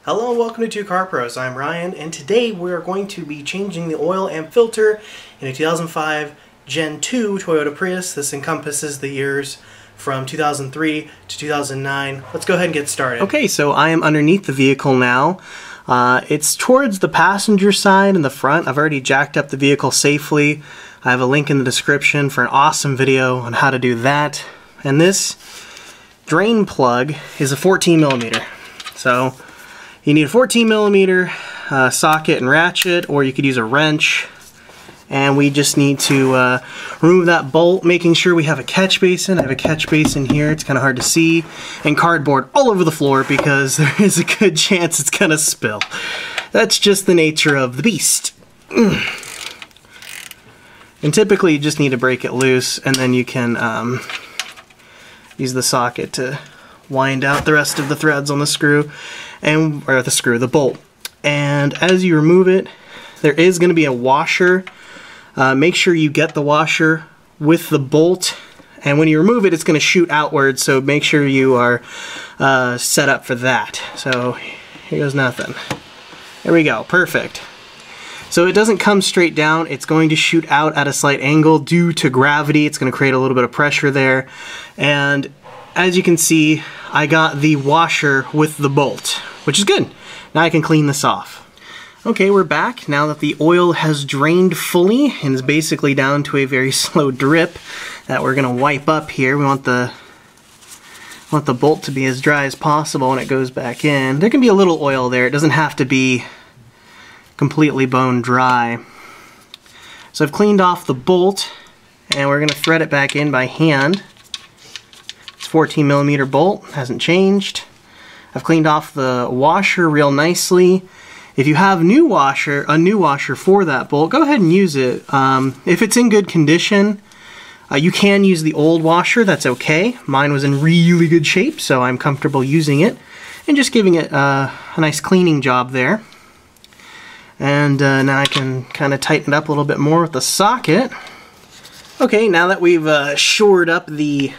Hello and welcome to Two Car Pros. I'm Ryan, and today we are going to be changing the oil and filter in a 2005 Gen 2 Toyota Prius. This encompasses the years from 2003 to 2009. Let's go ahead and get started. Okay, so I am underneath the vehicle now. It's towards the passenger side in the front. I've already jacked up the vehicle safely. I have a link in the description for an awesome video on how to do that. And this drain plug is a 14mm. So you need a 14mm socket and ratchet, or you could use a wrench. And we just need to remove that bolt, making sure we have a catch basin. I have a catch basin here, it's kind of hard to see, and cardboard all over the floor because there is a good chance it's going to spill. That's just the nature of the beast. And typically you just need to break it loose, and then you can use the socket to wind out the rest of the threads on the screw, or the bolt. And as you remove it, there is going to be a washer. Make sure you get the washer with the bolt, and when you remove it, it's going to shoot outwards, so make sure you are set up for that. So here goes nothing. There we go, perfect. So it doesn't come straight down, it's going to shoot out at a slight angle due to gravity. It's going to create a little bit of pressure there, and as you can see, I got the washer with the bolt, which is good. Now I can clean this off. Okay, we're back now that the oil has drained fully and is basically down to a very slow drip that we're gonna wipe up here. We want the bolt to be as dry as possible when it goes back in. There can be a little oil there. It doesn't have to be completely bone dry. So I've cleaned off the bolt, and we're gonna thread it back in by hand. 14mm bolt, hasn't changed. I've cleaned off the washer real nicely. If you have a new washer for that bolt, go ahead and use it. If it's in good condition, you can use the old washer, that's okay. Mine was in really good shape, so I'm comfortable using it and just giving it a nice cleaning job there. And now I can kind of tighten it up a little bit more with the socket. Okay, now that we've shored up the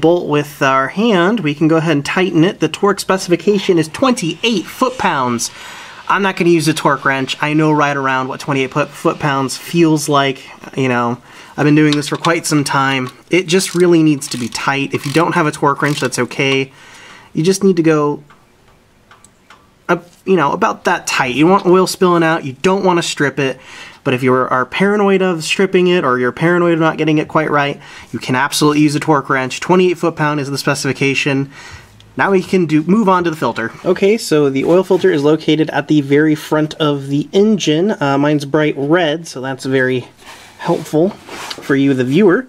bolt with our hand, we can go ahead and tighten it. The torque specification is 28 foot-pounds. I'm not going to use a torque wrench. I know right around what 28 foot-pounds feels like. You know, I've been doing this for quite some time. It just really needs to be tight. If you don't have a torque wrench, that's okay. You just need to go you know, about that tight. You want oil spilling out, you don't want to strip it, but if you are paranoid of stripping it, or you're paranoid of not getting it quite right, you can absolutely use a torque wrench. 28 foot-pound is the specification. Now we can move on to the filter. Okay, so the oil filter is located at the very front of the engine. Mine's bright red, so that's very helpful for you, the viewer.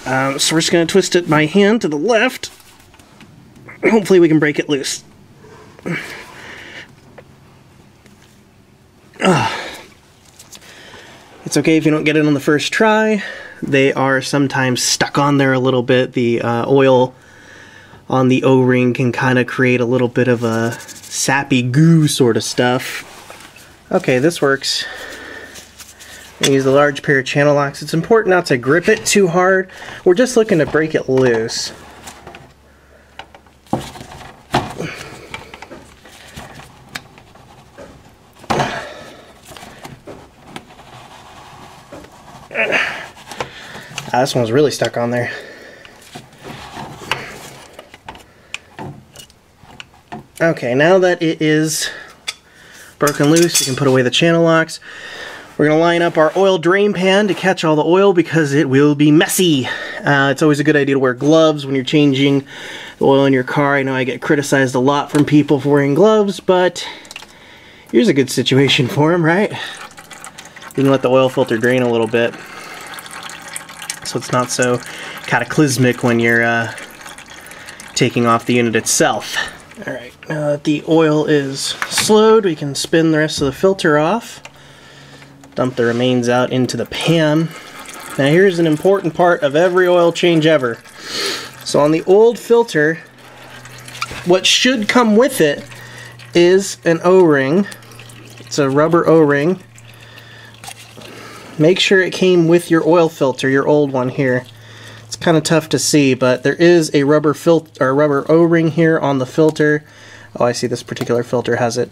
So we're just going to twist it by hand to the left. Hopefully we can break it loose. It's okay if you don't get it on the first try. They are sometimes stuck on there a little bit. The oil on the O-ring can kind of create a little bit of a sappy goo sort of stuff. Okay, this works. I'm going to use the large pair of channel locks. It's important not to grip it too hard. We're just looking to break it loose. This one's really stuck on there. Okay, now that it is broken loose, you can put away the channel locks. We're going to line up our oil drain pan to catch all the oil because it will be messy. It's always a good idea to wear gloves when you're changing the oil in your car. I know I get criticized a lot from people for wearing gloves, but here's a good situation for them, right? You can let the oil filter drain a little bit, so it's not so cataclysmic when you're taking off the unit itself. Alright, now that the oil is slowed, we can spin the rest of the filter off. Dump the remains out into the pan. Now here's an important part of every oil change ever. So on the old filter, what should come with it is an O-ring. It's a rubber O-ring. Make sure it came with your oil filter, your old one here. It's kind of tough to see, but there is a rubber O-ring here on the filter. Oh, I see this particular filter has it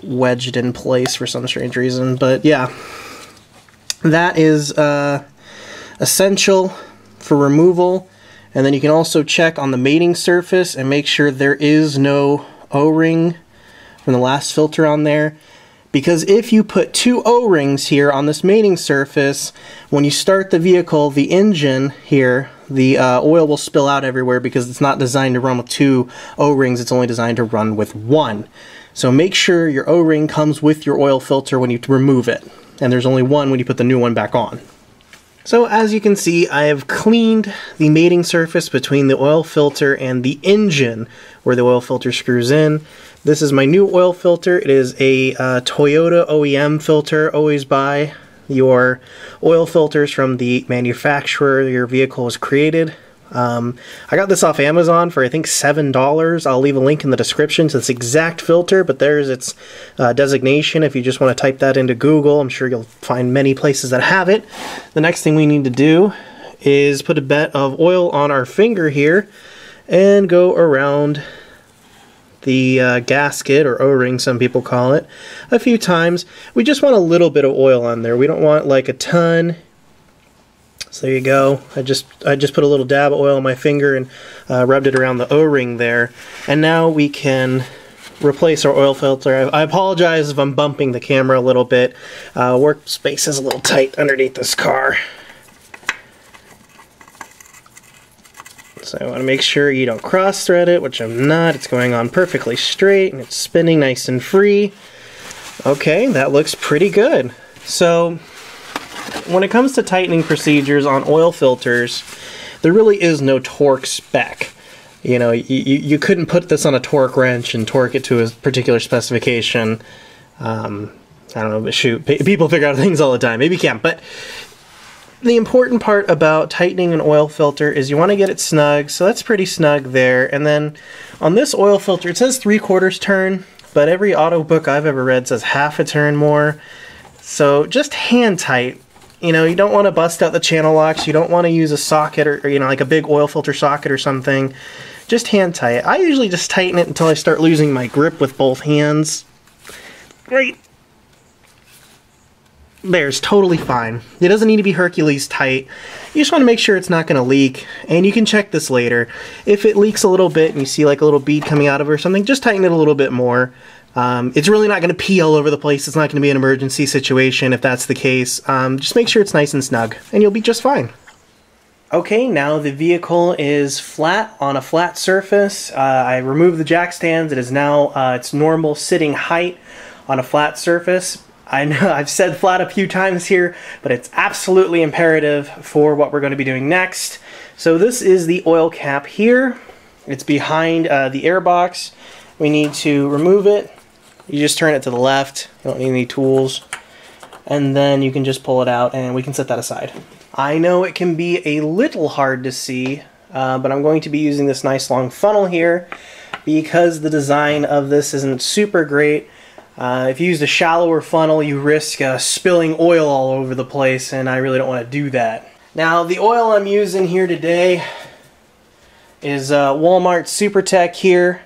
wedged in place for some strange reason, but yeah, that is essential for removal. And then you can also check on the mating surface and make sure there is no O-ring from the last filter on there. Because if you put 2 O-rings here on this mating surface, when you start the vehicle, the engine here, the oil will spill out everywhere because it's not designed to run with 2 O-rings, it's only designed to run with 1. So make sure your O-ring comes with your oil filter when you remove it. And there's only 1 when you put the new one back on. So as you can see, I have cleaned the mating surface between the oil filter and the engine where the oil filter screws in. This is my new oil filter. It is a Toyota OEM filter. Always buy your oil filters from the manufacturer your vehicle was created. I got this off Amazon for I think $7. I'll leave a link in the description to this exact filter, but there's its designation if you just want to type that into Google. I'm sure you'll find many places that have it. The next thing we need to do is put a bit of oil on our finger here and go around the gasket, or O-ring some people call it, a few times. We just want a little bit of oil on there. We don't want like a ton. So there you go. I just put a little dab of oil on my finger and rubbed it around the O-ring there. And now we can replace our oil filter. I apologize if I'm bumping the camera a little bit. Workspace is a little tight underneath this car. So I want to make sure you don't cross-thread it, which I'm not. It's going on perfectly straight and it's spinning nice and free. Okay, that looks pretty good. So when it comes to tightening procedures on oil filters, there really is no torque spec. You know, you couldn't put this on a torque wrench and torque it to a particular specification. I don't know, but shoot, people figure out things all the time. Maybe you can't, but the important part about tightening an oil filter is you want to get it snug, so that's pretty snug there. And then on this oil filter, it says 3/4 turn, but every auto book I've ever read says half a turn more. So just hand tight. You know, you don't want to bust out the channel locks, you don't want to use a socket or you know, like a big oil filter socket or something. Just hand tight. I usually just tighten it until I start losing my grip with both hands. Great. There's totally fine. It doesn't need to be Hercules tight. You just want to make sure it's not going to leak, and you can check this later. If it leaks a little bit and you see like a little bead coming out of it or something, just tighten it a little bit more. It's really not going to pee all over the place. It's not going to be an emergency situation if that's the case. Just make sure it's nice and snug, and you'll be just fine. Okay, now the vehicle is flat on a flat surface. I removed the jack stands. It is now its normal sitting height on a flat surface. I know I've said flat a few times here, but it's absolutely imperative for what we're going to be doing next. So this is the oil cap here. It's behind the air box. We need to remove it. You just turn it to the left. You don't need any tools. And then you can just pull it out and we can set that aside. I know it can be a little hard to see, but I'm going to be using this nice long funnel here because the design of this isn't super great. If you use a shallower funnel, you risk spilling oil all over the place, and I really don't want to do that. Now, the oil I'm using here today is Walmart SuperTech here.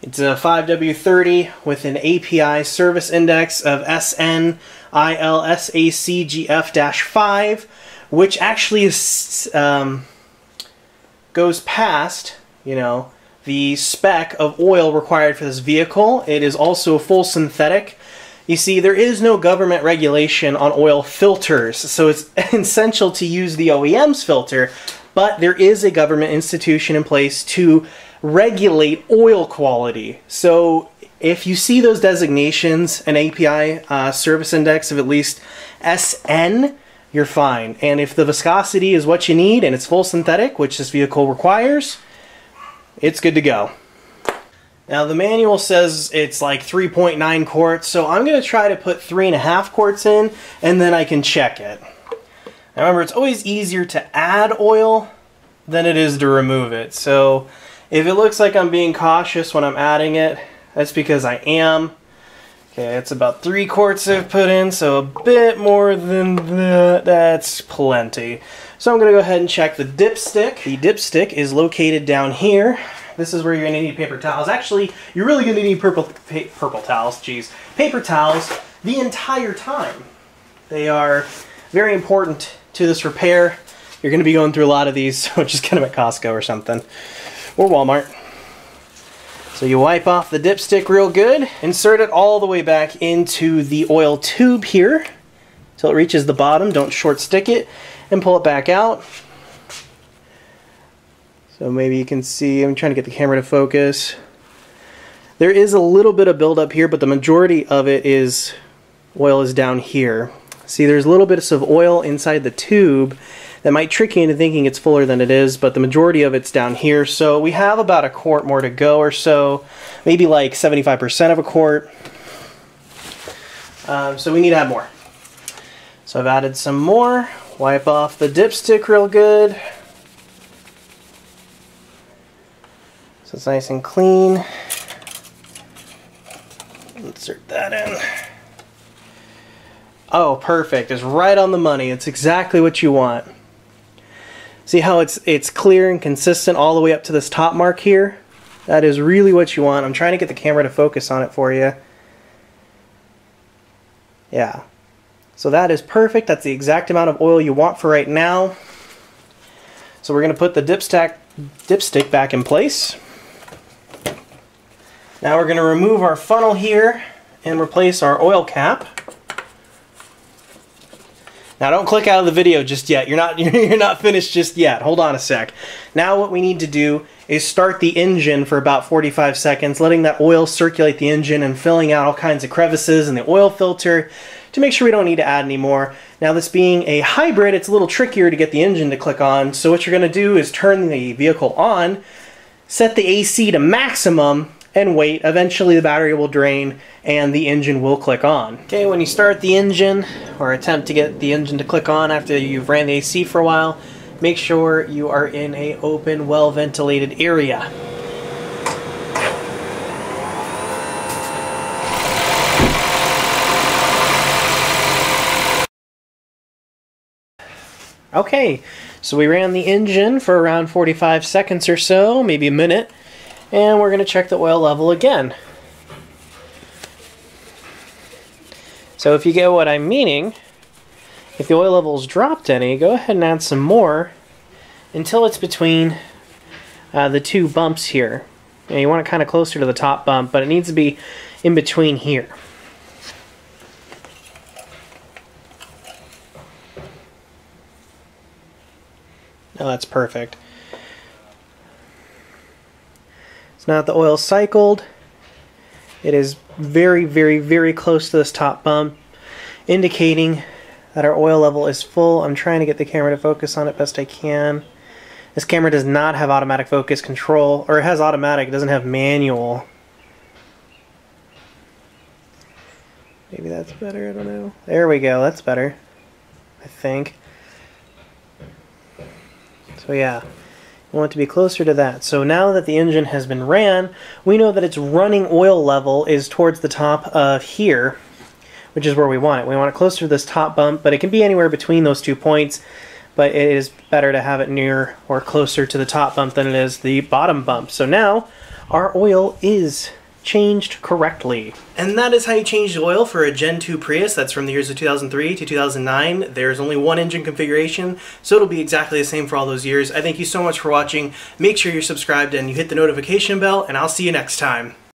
It's a 5W30 with an API service index of SNILSACGF-5, which actually is, goes past, you know, the spec of oil required for this vehicle. It is also full synthetic. You see, there is no government regulation on oil filters, so it's essential to use the OEM's filter, but there is a government institution in place to regulate oil quality. So if you see those designations, an API service index of at least SN, you're fine. And if the viscosity is what you need and it's full synthetic, which this vehicle requires, it's good to go. Now the manual says it's like 3.9 quarts, so I'm going to try to put 3.5 quarts in, and then I can check it. Now remember, it's always easier to add oil than it is to remove it. So if it looks like I'm being cautious when I'm adding it, that's because I am. Okay, it's about 3 quarts I've put in, so a bit more than that. That's plenty. So I'm going to go ahead and check the dipstick. The dipstick is located down here. this is where you're gonna need paper towels. Actually, you're really gonna need purple towels, geez. Paper towels the entire time. They are very important to this repair. You're gonna be going through a lot of these, so just get them at Costco or something, or Walmart. So you wipe off the dipstick real good, insert it all the way back into the oil tube here until it reaches the bottom. Don't short stick it, and pull it back out. So maybe you can see, I'm trying to get the camera to focus. There is a little bit of buildup here, but the majority of it is, oil is down here. See, there's a little bit of oil inside the tube that might trick you into thinking it's fuller than it is, but the majority of it's down here. So we have about a quart more to go or so, maybe like 75% of a quart. So we need to add more. So I've added some more. Wipe off the dipstick real good. So it's nice and clean. Insert that in. Oh, perfect. It's right on the money. It's exactly what you want. See how it's clear and consistent all the way up to this top mark here? That is really what you want. I'm trying to get the camera to focus on it for you. Yeah. So that is perfect. That's the exact amount of oil you want for right now. So we're going to put the dipstick back in place. Now we're going to remove our funnel here and replace our oil cap. Now don't click out of the video just yet. You're not finished just yet. Hold on a sec. Now what we need to do is start the engine for about 45 seconds, letting that oil circulate the engine and filling out all kinds of crevices in the oil filter to make sure we don't need to add any more. Now this being a hybrid, it's a little trickier to get the engine to click on. So what you're going to do is turn the vehicle on, set the AC to maximum, and wait. Eventually the battery will drain and the engine will click on. Okay, when you start the engine or attempt to get the engine to click on after you've ran the AC for a while, make sure you are in a open, well-ventilated area. Okay, so we ran the engine for around 45 seconds or so, maybe a minute. And we're going to check the oil level again. So if you get what I'm meaning, if the oil level's dropped any, go ahead and add some more until it's between the two bumps here. You want it kind of closer to the top bump, but it needs to be in between here. Now that's perfect. Now that the oil's cycled, it is very, very, very close to this top bump, indicating that our oil level is full. I'm trying to get the camera to focus on it best I can. This camera does not have automatic focus control, or it has automatic, it doesn't have manual. Maybe that's better, I don't know. There we go, that's better, I think. So yeah. We want it to be closer to that. So now that the engine has been ran, we know that its running oil level is towards the top of here, which is where we want it. We want it closer to this top bump, but it can be anywhere between those 2 points, but it is better to have it near or closer to the top bump than it is the bottom bump. So now our oil is changed correctly. And that is how you change the oil for a Gen 2 Prius. That's from the years of 2003 to 2009. There's only one engine configuration, so it'll be exactly the same for all those years. I thank you so much for watching. Make sure you're subscribed and you hit the notification bell, and I'll see you next time.